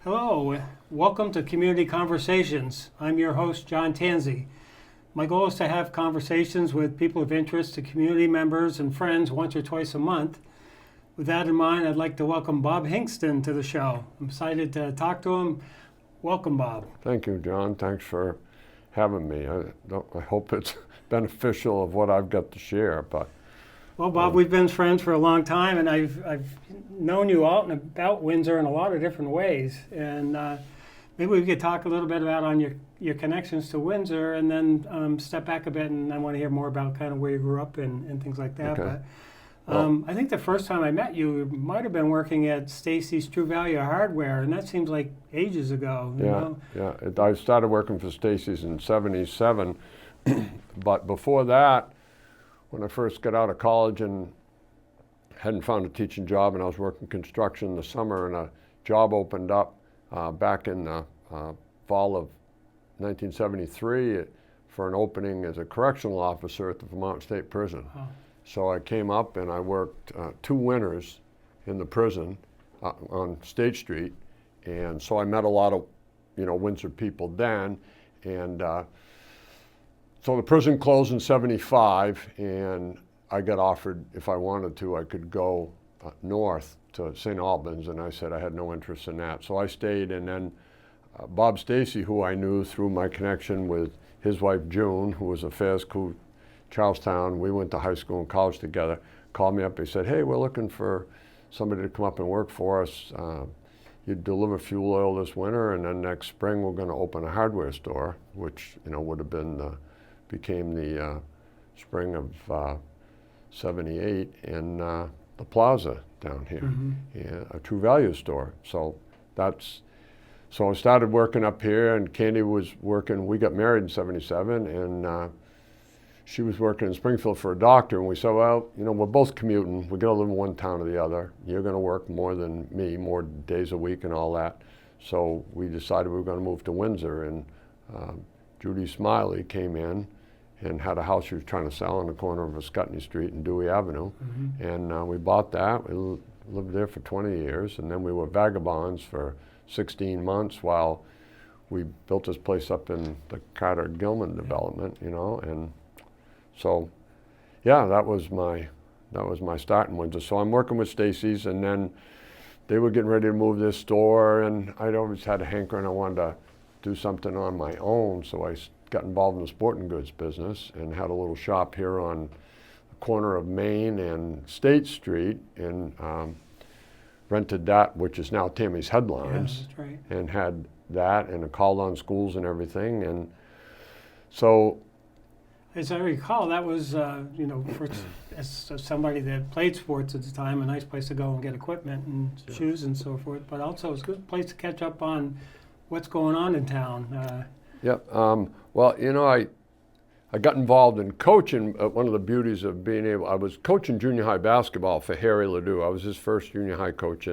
Hello, welcome to Community Conversations. I'm your host, John Tansey. My goal is to have conversations with people of interest to community members and friends once or twice a month. With that in mind, I'd like to welcome Bob Hingston to the show. I'm excited to talk to him. Welcome, Bob. Thank you, John. Thanks for having me. I hope it's beneficial of what I've got to share. Well, Bob, we've been friends for a long time, and I've known you out and about Windsor in a lot of different ways. And maybe we could talk a little bit about on your connections to Windsor, and then step back a bit, and I want to hear more about kind of where you grew up and things like that. Okay. But I think the first time I met you might have been working at Stacy's True Value Hardware, and that seems like ages ago. You know? I started working for Stacy's in '77, but before that, when I first got out of college and hadn't found a teaching job, and I was working construction in the summer, and a job opened up back in the fall of 1973 for an opening as a correctional officer at the Vermont State Prison. Oh. So I came up and I worked 2 winters in the prison on State Street, and so I met a lot of, Windsor people then, and so the prison closed in '75, and I got offered, if I wanted to, I could go north to St. Albans, and I said I had no interest in that. So I stayed, and then Bob Stacy, who I knew through my connection with his wife June, who was a FASCU Charlestown, we went to high school and college together, called me up. He said, hey, we're looking for somebody to come up and work for us. You deliver fuel oil this winter, and then next spring we're going to open a hardware store, which would have been became the spring of '78 in the plaza down here, a True Value store. So I started working up here, and Candy was working. We got married in '77, and she was working in Springfield for a doctor, and we said, well, we're both commuting. We're going to live in one town or the other. You're going to work more than me, more days a week and all that. So we decided we were going to move to Windsor, and Judy Smiley came in and had a house she was trying to sell on the corner of Ascutney Street and Dewey Avenue. And we bought that. We lived there for 20 years, and then we were vagabonds for 16 months while we built this place up in the Carter Gilman development, and so, yeah, that was my start in Windsor. So I'm working with Stacy's, and then they were getting ready to move this store, and I'd always had a hankering. I wanted to do something on my own, so I got involved in the sporting goods business and had a little shop here on the corner of Main and State Street, and rented that, which is now Tammy's Headlines. Yeah, that's right. And had that, and called on schools and everything, and so. As I recall, that was, as somebody that played sports at the time, a nice place to go and get equipment and shoes and so forth, but also it's a good place to catch up on what's going on in town. Yep. Well, I got involved in coaching. One of the beauties of I was coaching junior high basketball for Harry Ledoux. I was his first junior high coach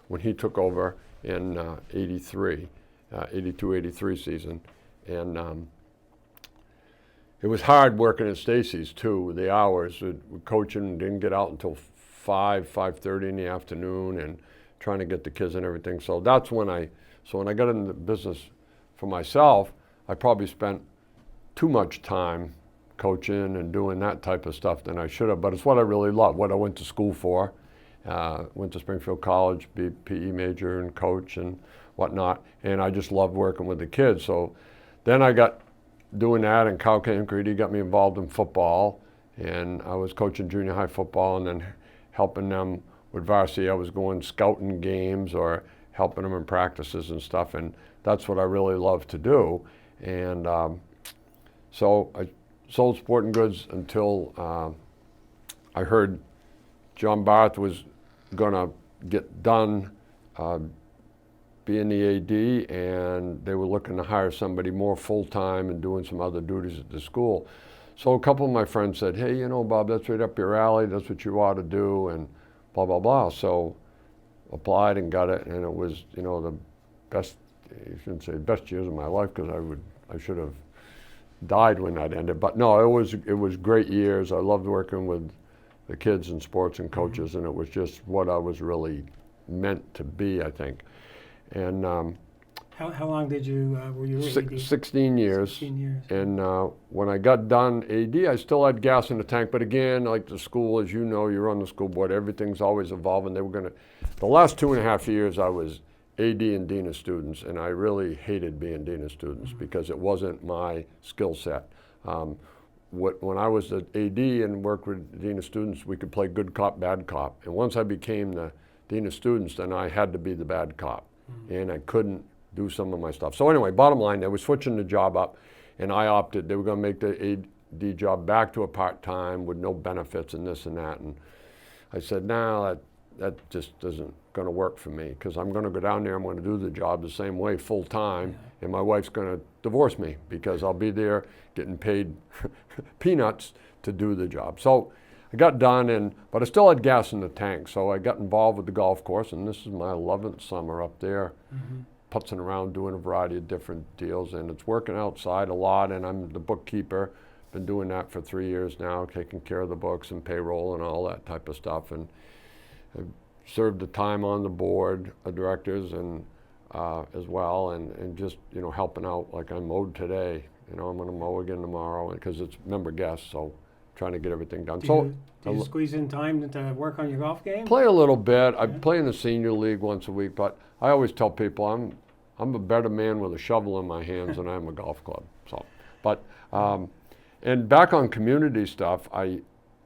when he took over in 82-83 season. And it was hard working at Stacy's too, the hours. Coaching didn't get out until 5:30 in the afternoon, and trying to get the kids and everything. So that's when I got into the business for myself, I probably spent too much time coaching and doing that type of stuff than I should have, but it's what I really love, what I went to school for. Went to Springfield College, be PE major and coach and whatnot, and I just loved working with the kids. So then I got doing that, and Kyle Cancredi got me involved in football, and I was coaching junior high football and then helping them with varsity. I was going scouting games or helping them in practices and stuff, and that's what I really love to do. And so I sold sporting goods until I heard John Barth was going to get done being the AD, and they were looking to hire somebody more full-time and doing some other duties at the school. So a couple of my friends said, hey, Bob, that's right up your alley. That's what you ought to do. And blah, blah, blah. So applied and got it, and it was, the best, you shouldn't say best years of my life, because I should have died when that ended. But no, it was great years. I loved working with the kids and sports and coaches, and it was just what I was really meant to be, I think. And how long did you were you AD? 16 years. 16 years. And when I got done AD, I still had gas in the tank. But again, like the school, as you know, you're on the school board, everything's always evolving. They were going to, the last 2.5 years I was AD and Dean of Students, and I really hated being Dean of Students because it wasn't my skill set. When I was at AD and worked with Dean of Students, we could play good cop, bad cop. And once I became the Dean of Students, then I had to be the bad cop. And I couldn't do some of my stuff. So anyway, bottom line, they were switching the job up, and I opted. They were going to make the AD job back to a part-time with no benefits and this and that. And I said, no, that just isn't going to work for me, because I'm going to go down there, I'm going to do the job the same way full-time, and my wife's going to divorce me because I'll be there getting paid peanuts to do the job. So I got done, but I still had gas in the tank, so I got involved with the golf course, and this is my 11th summer up there, putzing around doing a variety of different deals, and it's working outside a lot, and I'm the bookkeeper. Been doing that for 3 years now, taking care of the books and payroll and all that type of stuff, and I've served the time on the board of directors and as well, and just helping out. Like I mowed today, I'm going to mow again tomorrow because it's member guests, so trying to get everything done. Do you squeeze in time to work on your golf game? Play a little bit. I play in the senior league once a week, but I always tell people I'm a better man with a shovel in my hands than I am a golf club. So, but and back on community stuff,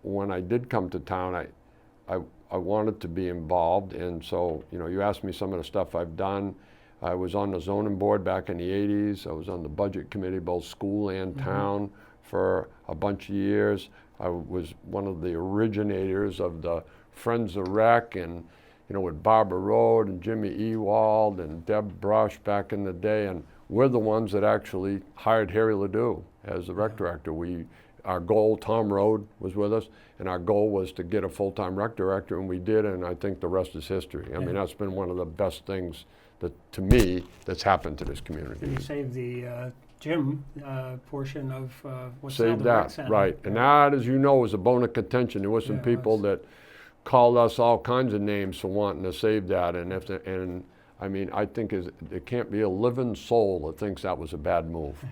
when I did come to town, I wanted to be involved, and so you asked me some of the stuff I've done. I was on the zoning board back in the 80s. I was on the budget committee, both school and town, for a bunch of years. I was one of the originators of the Friends of Rec, and with Barbara Road and Jimmy Ewald and Deb Brush back in the day, and we're the ones that actually hired Harry Ledoux as the rec director. Our goal, Tom Rode was with us, and our goal was to get a full-time rec director, and we did, and I think the rest is history. I mean, that's been one of the best things to me that's happened to this community. You saved the gym portion of what's now Saved the rec that, center. right. And that, as you know, was a bone of contention. There were some people that called us all kinds of names for wanting to save that, and I mean, I think there can't be a living soul that thinks that was a bad move,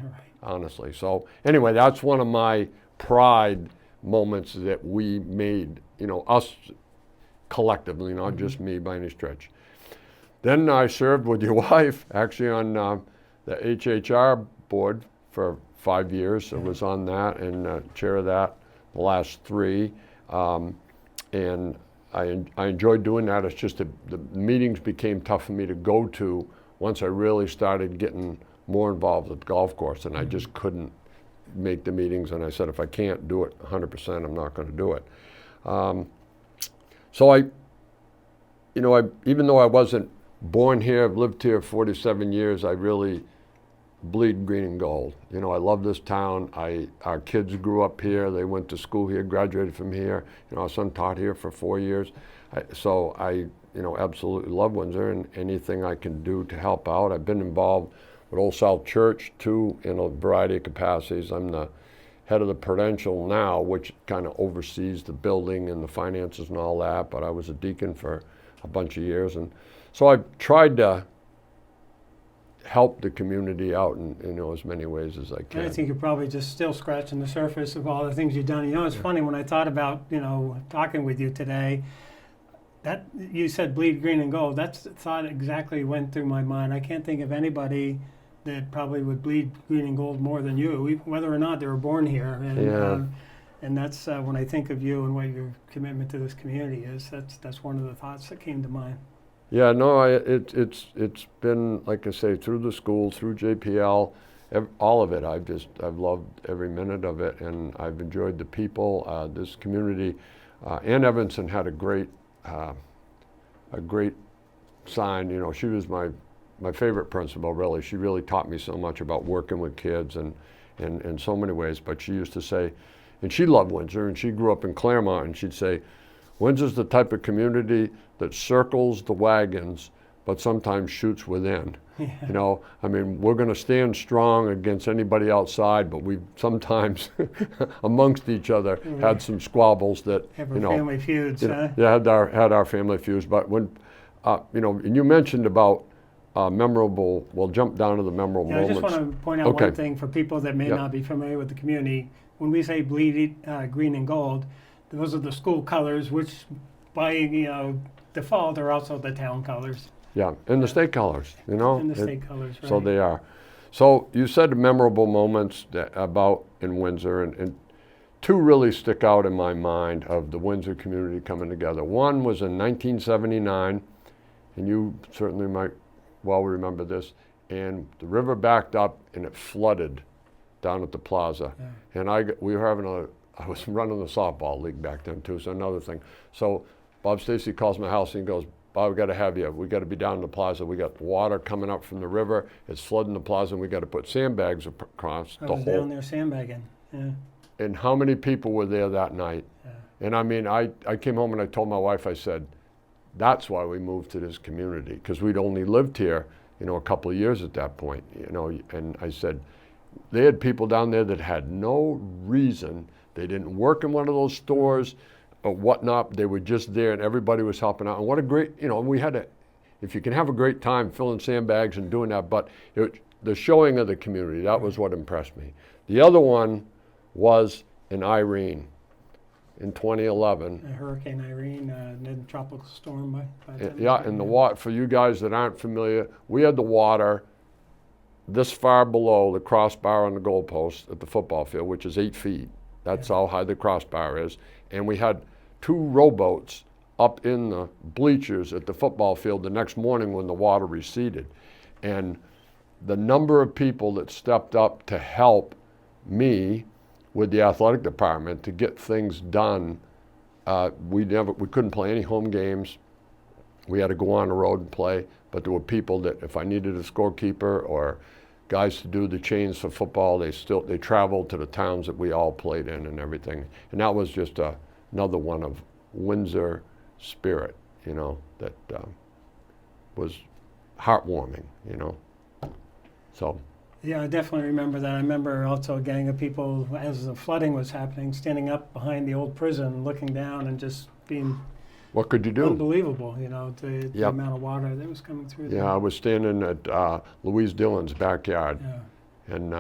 honestly. So anyway, that's one of my pride moments that we made, us collectively, not just me by any stretch. Then I served with your wife, actually, on the HHR board for 5 years. I was on that and chair of that the last 3. And I enjoyed doing that. It's just the meetings became tough for me to go to once I really started getting more involved with the golf course, and I just couldn't make the meetings, and I said, if I can't do it 100%, I'm not going to do it. So even though I wasn't born here, I've lived here 47 years, I really bleed green and gold. I love this town. Our kids grew up here. They went to school here, graduated from here. Our son taught here for 4 years. So I absolutely love Windsor, and anything I can do to help out. I've been involved with Old South Church too in a variety of capacities. I'm the head of the Prudential now, which kind of oversees the building and the finances and all that, but I was a deacon for a bunch of years. And so I've tried to help the community out in as many ways as I can. I think you're probably just still scratching the surface of all the things you've done. It's funny, when I thought about, talking with you today, that you said bleed green and gold, that's the thought exactly went through my mind. I can't think of anybody that probably would bleed green and gold more than you, whether or not they were born here. And that's when I think of you and what your commitment to this community is, that's one of the thoughts that came to mind. Yeah, no, it's been, like I say, through the school, through JPL, all of it. I've loved every minute of it, and I've enjoyed the people, this community. Ann Evanson had a great sign. She was my favorite principal, really. She really taught me so much about working with kids and in so many ways. But she used to say, and she loved Windsor, and she grew up in Claremont, and she'd say, Windsor's the type of community that circles the wagons, but sometimes shoots within. Yeah. You know, I mean, we're going to stand strong against anybody outside, but we sometimes, amongst each other, had some squabbles that, Have you our know, family feuds, huh? yeah, had our family feuds. But when, you know, and you mentioned about memorable. We'll jump down to the memorable Yeah, I moments. just want to point out Okay. one thing for people that may Yep. not be familiar with the community. When we say bleed green and gold, those are the school colors, which by default are also the town colors Yeah, and the state colors, you know. and the state colors, right? So they are. So you said memorable moments about in Windsor, and two really stick out in my mind of the Windsor community coming together. One was in 1979, and you certainly might well remember this, and the river backed up and it flooded down at the plaza. Yeah. And we were having I was running the softball league back then too, so another thing. So Bob Stacy calls my house and he goes, Bob, we got to have you. We got to be down in the plaza. We got water coming up from the river. It's flooding the plaza, and we got to put sandbags across I the was whole. down there sandbagging. Yeah. And how many people were there that night? Yeah. And I mean, I came home and I told my wife, I said, that's why we moved to this community, because we'd only lived here, you know, a couple of years at that point, you know. And I said, they had people down there that had no reason. They didn't work in one of those stores or whatnot. They were just there, and everybody was helping out. And what a great, you know, and we had if you can have a great time filling sandbags and doing that, but the showing of the community, that was what impressed me. The other one was in Irene in 2011. Hurricane Irene, then tropical storm by the time Yeah, and the water, for you guys that aren't familiar, we had the water this far below the crossbar on the goalpost at the football field, which is 8 feet. That's how high the crossbar is. And we had 2 rowboats up in the bleachers at the football field the next morning when the water receded. And the number of people that stepped up to help me with the athletic department to get things done, we couldn't play any home games. We had to go on the road and play, but there were people that if I needed a scorekeeper or guys to do the chains for football, they traveled to the towns that we all played in and everything. And that was just another one of Windsor spirit, you know, that was heartwarming, you know. So. Yeah, I definitely remember that. I remember also a gang of people, as the flooding was happening, standing up behind the old prison, looking down and just being what could you do? Unbelievable, you know, the amount of water that was coming through there. Yeah, I was standing at Louise Dillon's backyard, and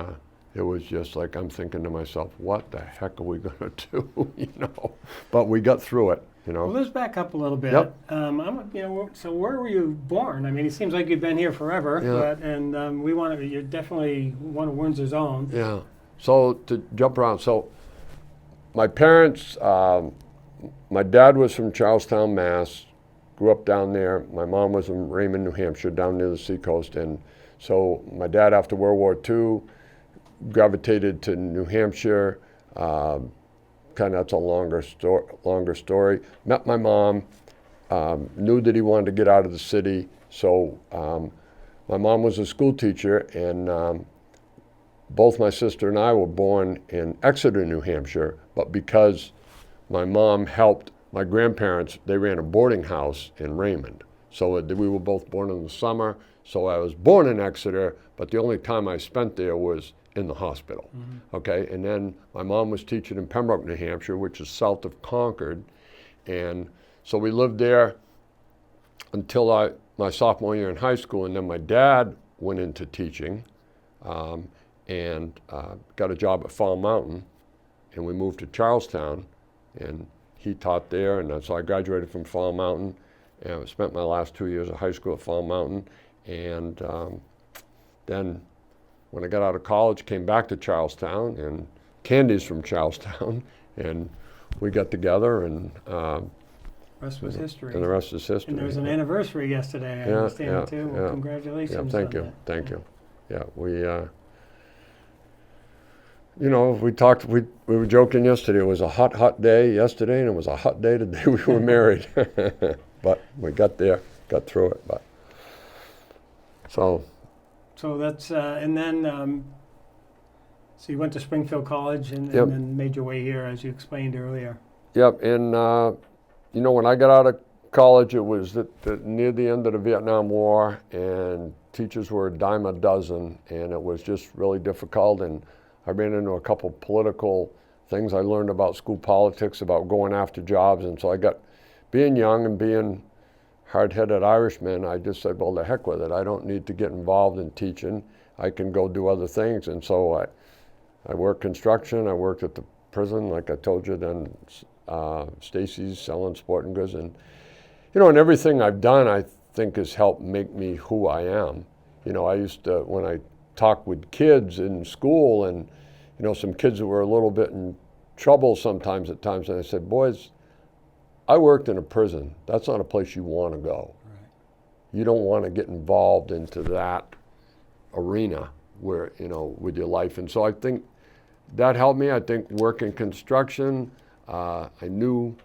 it was just like, I'm thinking to myself, what the heck are we going to do, you know? But we got through it, you know. Well, let's back up a little bit. Yep. So where were you born? I mean, it seems like you've been here forever, Yeah. but you're definitely one of Windsor's own. Yeah. So to jump around, so my parents, my dad was from Charlestown, Mass. Grew up down there. My mom was in Raymond, New Hampshire, down near the seacoast. And so my dad, after World War II, gravitated to New Hampshire. Kind of, that's a longer story. Met my mom. Knew that he wanted to get out of the city. So my mom was a school teacher, and both my sister and I were born in Exeter, New Hampshire. But because my mom helped my grandparents, they ran a boarding house in Raymond. So we were both born in the summer. So I was born in Exeter, but the only time I spent there was in the hospital. Mm-hmm. Okay, and then my mom was teaching in Pembroke, New Hampshire, which is south of Concord. And so we lived there until my sophomore year in high school, and then my dad went into teaching and got a job at Fall Mountain, and we moved to Charlestown, and he taught there, and so I graduated from Fall Mountain, and I spent my last 2 years of high school at Fall Mountain, and then when I got out of college, came back to Charlestown, and Candy's from Charlestown, and we got together, and the rest was history. And the rest is history. And there was an anniversary yesterday, I understand, too. Well, congratulations. Yeah, thank you. Yeah, we, you know, we were joking yesterday. It was a hot day yesterday, and it was a hot day the day we were married. But we got there, got through it. But so that's and then so you went to Springfield College and Yep. then made your way here, as you explained earlier. Yep. In when I got out of college, it was near the end of the Vietnam War, and teachers were a dime a dozen, and it was just really difficult. And I ran into a couple political things. I learned about school politics, about going after jobs, and so being young and being hard-headed Irishman, I just said, well, the heck with it. I don't need to get involved in teaching. I can go do other things. And so I worked construction. I worked at the prison, like I told you, then Stacy's selling sporting goods. And, and everything I've done, I think has helped make me who I am. I used to, when I talked with kids in school and, some kids that were a little bit in trouble sometimes at times, and I said, boys, I worked in a prison. That's not a place you want to go. Right. You don't want to get involved into that arena where, with your life. And so I think that helped me. I think working construction, I knew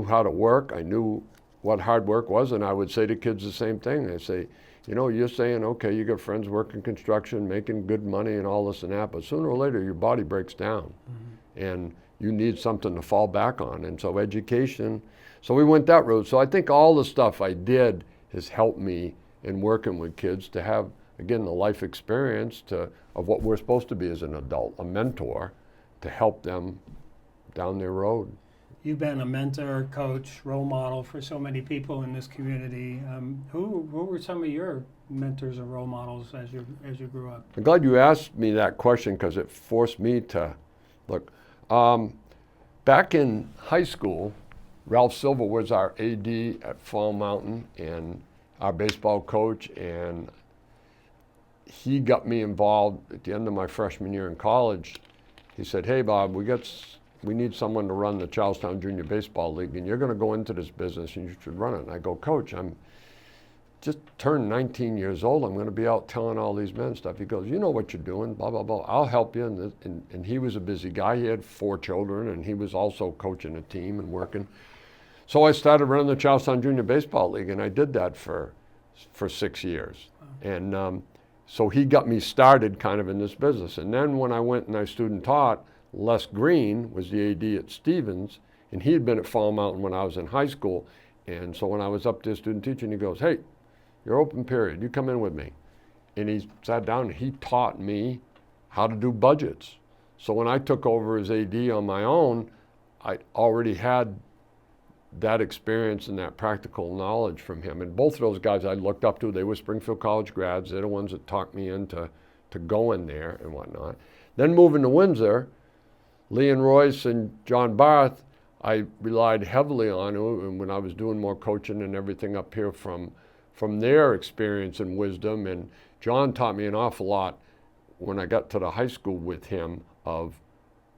how to work. I knew what hard work was, and I would say to kids the same thing. I say, you're saying, okay, you got friends working construction, making good money and all this and that, but sooner or later your body breaks down. Mm-hmm. And you need something to fall back on. And so education, so we went that route. So I think all the stuff I did has helped me in working with kids to have, again, the life experience of what we're supposed to be as an adult, a mentor, to help them down their road. You've been a mentor, coach, role model for so many people in this community. Who were some of your mentors or role models as you grew up? I'm glad you asked me that question, because it forced me to look. Back in high school, Ralph Silva was our AD at Fall Mountain and our baseball coach, and he got me involved at the end of my freshman year in college. He said, hey, Bob, we need someone to run the Charlestown Junior Baseball League, and you're going to go into this business and you should run it. And I go, Coach, I'm just turned 19 years old. I'm going to be out telling all these men stuff. He goes, you know what you're doing, blah, blah, blah. I'll help you. And he was a busy guy. He had 4 children, and he was also coaching a team and working. So I started running the Charlestown Junior Baseball League, and I did that for 6 years. Wow. And so he got me started kind of in this business. And then when I went and I student taught, Les Green was the AD at Stevens, and he had been at Fall Mountain when I was in high school. And so when I was up there student teaching, he goes, hey, your open period, you come in with me. And he sat down and he taught me how to do budgets. So when I took over as AD on my own, I already had that experience and that practical knowledge from him. And both of those guys I looked up to. They were Springfield College grads. They're the ones that talked me into go in there and whatnot. Then moving to Windsor, Lee and Royce and John Barth, I relied heavily on, and when I was doing more coaching and everything up here from their experience and wisdom. And John taught me an awful lot when I got to the high school with him of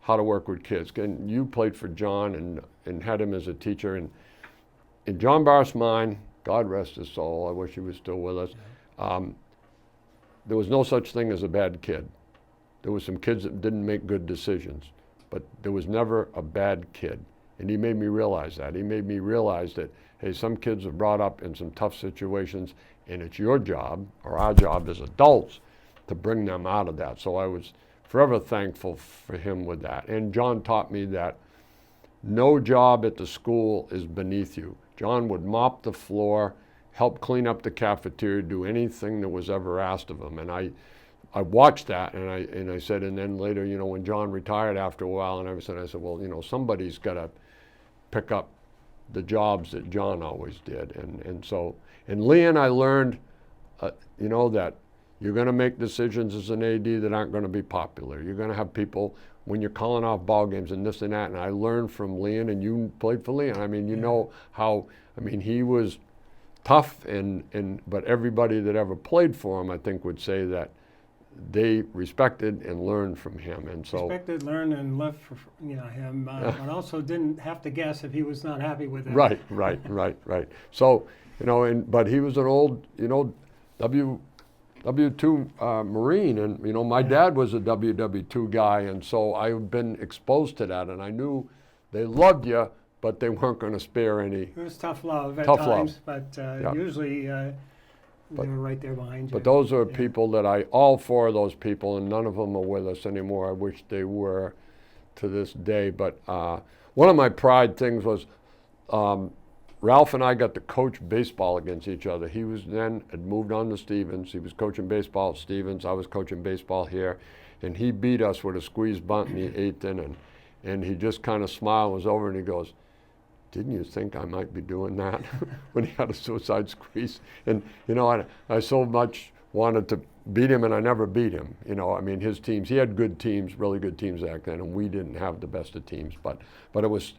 how to work with kids. And you played for John and had him as a teacher. And in John Barth's mind, God rest his soul, I wish he was still with us, there was no such thing as a bad kid. There were some kids that didn't make good decisions, but there was never a bad kid. And he made me realize that. He made me realize that, hey, some kids are brought up in some tough situations, and it's your job, or our job as adults, to bring them out of that. So I was forever thankful for him with that. And John taught me that no job at the school is beneath you. John would mop the floor, help clean up the cafeteria, do anything that was ever asked of him. And I watched that, and I said, and then later, when John retired after a while and everything, I said, well, somebody's got to pick up the jobs that John always did. And so, in Lee and I learned, that you're going to make decisions as an AD that aren't going to be popular. You're going to have people, when you're calling off ball games and this and that, and I learned from Leon, and you played for Leon. I mean, know how, he was tough, but everybody that ever played for him, I think, would say that they respected and learned from him. And so respected, learned, and left for him, but also didn't have to guess if he was not happy with it. Right. So, but he was an old, W2 Marine, and my dad was a WW2 guy, and so I've been exposed to that, and I knew they loved you, but they weren't going to spare any. It was tough love at times, but usually they were right there behind you. But those are people that all 4 of those people, and none of them are with us anymore. I wish they were to this day. But one of my pride things was Ralph and I got to coach baseball against each other. He was then had moved on to Stevens. He was coaching baseball at Stevens. I was coaching baseball here, and he beat us with a squeeze bunt in the 8th inning. And he just kind of smiled and was over, and he goes, "Didn't you think I might be doing that?" when he had a suicide squeeze. And I so much wanted to beat him, and I never beat him. I mean, his teams, he had good teams, really good teams back then, and we didn't have the best of teams. But it was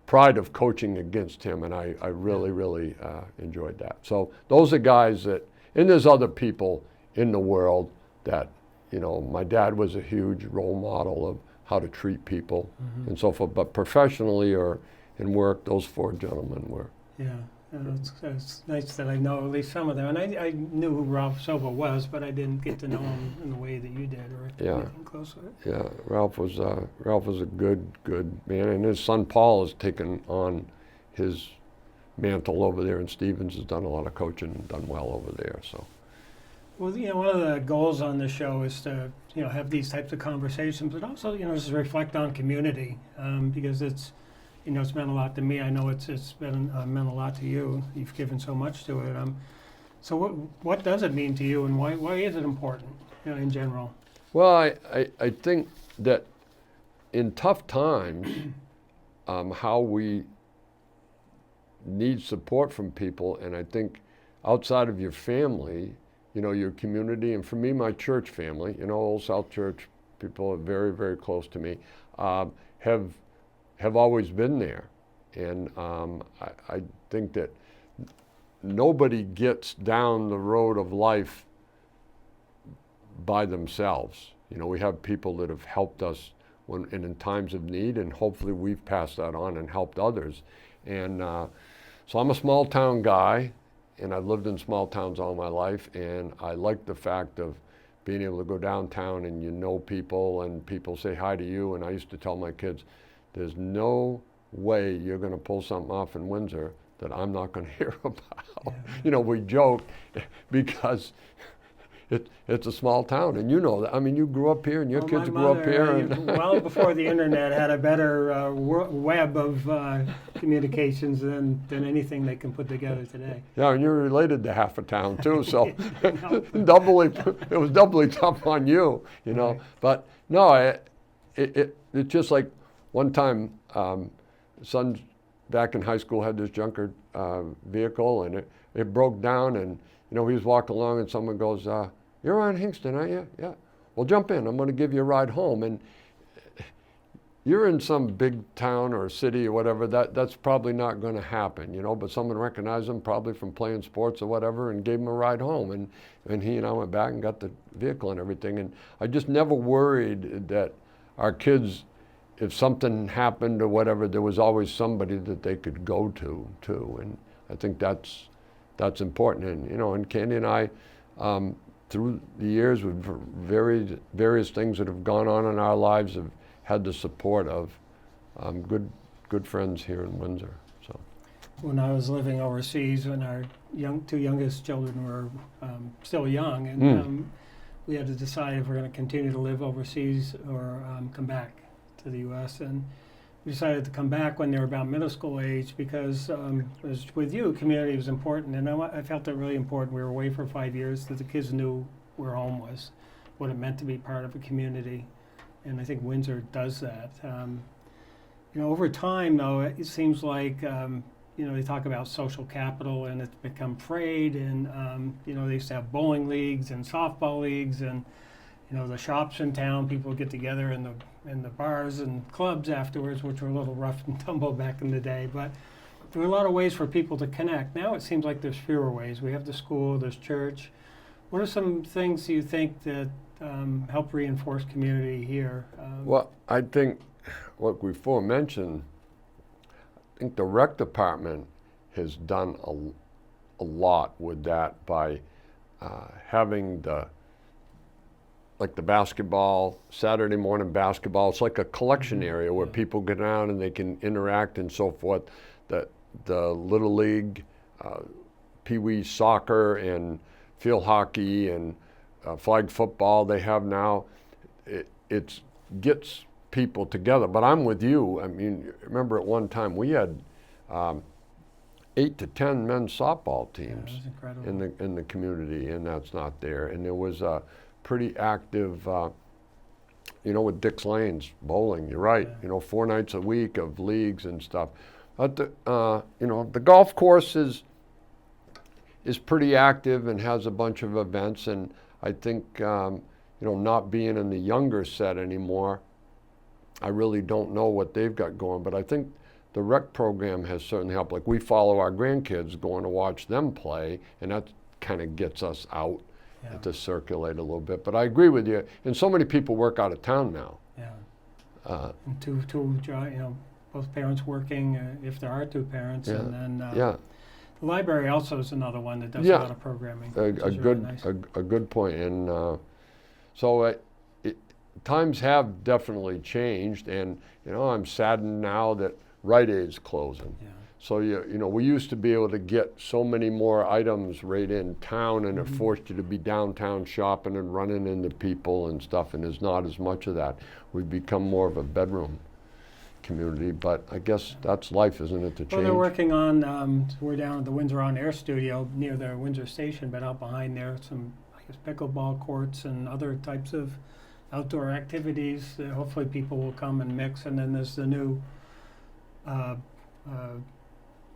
pride of coaching against him, and I really enjoyed that. So those are guys that, and there's other people in the world that, my dad was a huge role model of how to treat people and so forth. But professionally or in work, those 4 gentlemen were. Yeah. It's nice that I know at least some of them. And I knew who Ralph Silva was, but I didn't get to know him in the way that you did or anything close to it. Yeah, Ralph was a good man. And his son Paul has taken on his mantle over there, and Stevens has done a lot of coaching and done well over there. So. Well, one of the goals on the show is to, have these types of conversations, but also, just reflect on community because it's meant a lot to me. I know it's been meant a lot to you. You've given so much to it. So what does it mean to you, and why is it important, in general? Well, I think that in tough times, how we need support from people, and I think outside of your family, your community, and for me, my church family, Old South Church people are very, very close to me, have always been there. And I think that nobody gets down the road of life by themselves. We have people that have helped us in times of need, and hopefully we've passed that on and helped others. And so I'm a small town guy, and I've lived in small towns all my life, and I like the fact of being able to go downtown and people, and people say hi to you. And I used to tell my kids, there's no way you're going to pull something off in Windsor that I'm not going to hear about. Yeah. We joke because it's a small town, and that. I mean, you grew up here, and your kids grew up here. And well before the internet, had a better web of communications than anything they can put together today. Yeah, and you're related to half a town too, so it was doubly tough on you, Right. But no, it's just like one time, son back in high school had this junker vehicle, and it broke down, and he was walking along, and someone goes, "You're on Hingston, aren't you?" "Yeah." "Well, jump in. I'm going to give you a ride home." And you're in some big town or city or whatever, that's probably not going to happen, but someone recognized him probably from playing sports or whatever and gave him a ride home. And he and I went back and got the vehicle and everything. And I just never worried that our kids, if something happened or whatever, there was always somebody that they could go to too. And I think that's important. And and Candy and I, through the years, with various things that have gone on in our lives, have had the support of good friends here in Windsor. So when I was living overseas, when our two youngest children were still young, and we had to decide if we're going to continue to live overseas or come back to the U.S. And we decided to come back when they were about middle school age because, as with you, community was important, and I felt it really important. We were away for 5 years, that the kids knew where home was, what it meant to be part of a community, and I think Windsor does that. Over time, though, it seems like they talk about social capital, and it's become frayed, and they used to have bowling leagues and softball leagues, and the shops in town, people get together in the bars and clubs afterwards, which were a little rough and tumble back in the day. But there were a lot of ways for people to connect. Now it seems like there's fewer ways. We have the school, there's church. What are some things you think that help reinforce community here? Well, I think, like we mentioned, I think the rec department has done a lot with that by having the basketball, Saturday morning basketball. It's like a collection area where people get down and they can interact and so forth. The Little League, Pee Wee soccer and field hockey and flag football they have now, it gets people together. But I'm with you. I mean, remember at one time we had 8 to 10 men's softball Yeah, teams that's incredible. in the community, and that's not there. And there was a pretty active, with Dick's Lanes bowling. You're right. Yeah. 4 nights a week of leagues and stuff. But the golf course is pretty active and has a bunch of events. And I think not being in the younger set anymore, I really don't know what they've got going. But I think the rec program has certainly helped. Like, we follow our grandkids going to watch them play, and that kind of gets us out to circulate a little bit. But I agree with you. And so many people work out of town now. Yeah. And two, both parents working, if there are two parents, and then the library also is another one that does a lot of programming. A good point. And so times have definitely changed, and I'm saddened now that Rite Aid's closing. Yeah. So we used to be able to get so many more items right in town, and it forced you to be downtown shopping and running into people and stuff, and there's not as much of that. We've become more of a bedroom community, but I guess that's life, isn't it, to change? Well, they're working on, we're down at the Windsor On Air studio near the Windsor station, but out behind there, some, I guess, pickleball courts and other types of outdoor activities. Hopefully people will come and mix, and then there's the new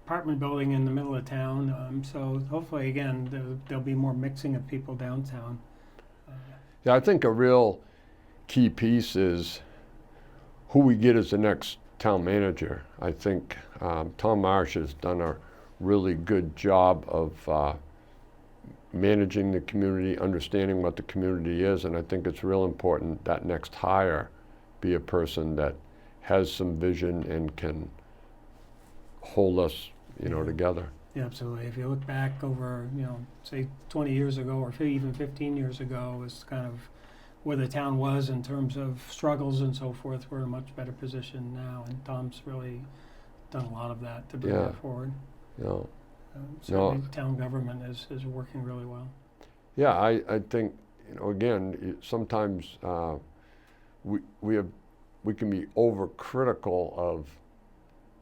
apartment building in the middle of town. So hopefully, again, there'll be more mixing of people downtown. Yeah, I think a real key piece is who we get as the next town manager. I think Tom Marsh has done a really good job of managing the community, understanding what the community is, and I think it's real important that next hire be a person that has some vision and can hold us, together. Yeah, absolutely. If you look back over, say 20 years ago or even 15 years ago, it was kind of where the town was in terms of struggles and so forth. We're in a much better position now, and Tom's really done a lot of that to bring that forward. Yeah. Certainly town government is working really well. Yeah, I think, again, sometimes we can be overcritical of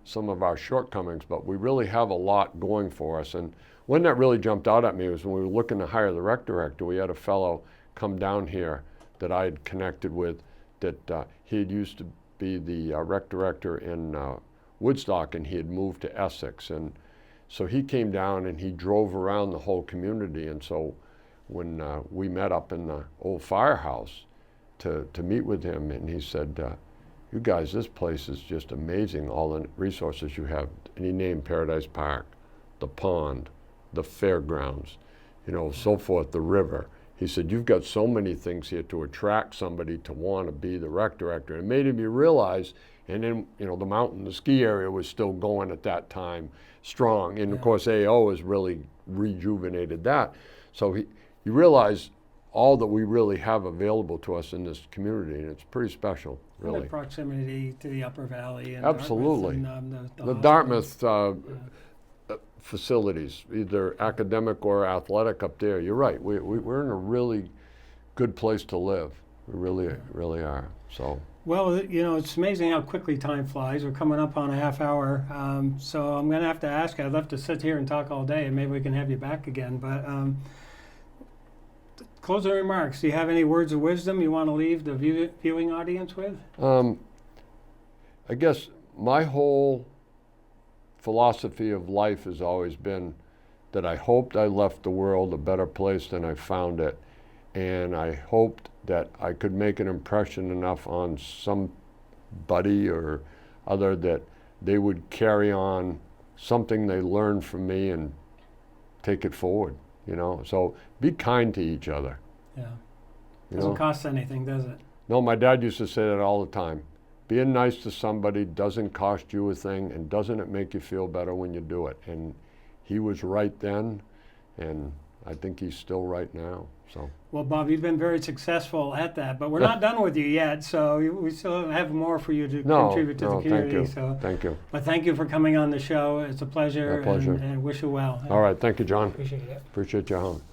some of our shortcomings, but we really have a lot going for us. And one that really jumped out at me was when we were looking to hire the rec director. We had a fellow come down here that I had connected with, that he had used to be the rec director in Woodstock, and he had moved to Essex. And so he came down and he drove around the whole community. And so when we met up in the old firehouse to meet with him, and he said, you guys, this place is just amazing, all the resources you have. And he named Paradise Park, the pond, the fairgrounds, so forth, the river. He said, you've got so many things here to attract somebody to want to be the rec director. It made me realize, and then, the mountain, the ski area was still going at that time strong. And of course, AO has really rejuvenated that. So you realize all that we really have available to us in this community, and it's pretty special, really. And the proximity to the Upper Valley. And absolutely. Dartmouth and, the Dartmouth facilities, either academic or athletic up there, you're right. We're in a really good place to live. We really are. So. Well, it's amazing how quickly time flies. We're coming up on a half hour. So I'm going to have to ask, I'd love to sit here and talk all day, and maybe we can have you back again. But closing remarks. Do you have any words of wisdom you want to leave the viewing audience with? I guess my whole philosophy of life has always been that I hoped I left the world a better place than I found it. And I hoped that I could make an impression enough on somebody or other that they would carry on something they learned from me and take it forward, So be kind to each other. Yeah. Doesn't cost anything, does it? No, my dad used to say that all the time. Being nice to somebody doesn't cost you a thing, and doesn't it make you feel better when you do it? And he was right then, and I think he's still right now. So. Well, Bob, you've been very successful at that, but we're not done with you yet, so we still have more for you to contribute to the community. Thank you. But thank you for coming on the show. It's a pleasure. My pleasure. And wish you well. All right. Thank you, John. Appreciate it. Appreciate you home.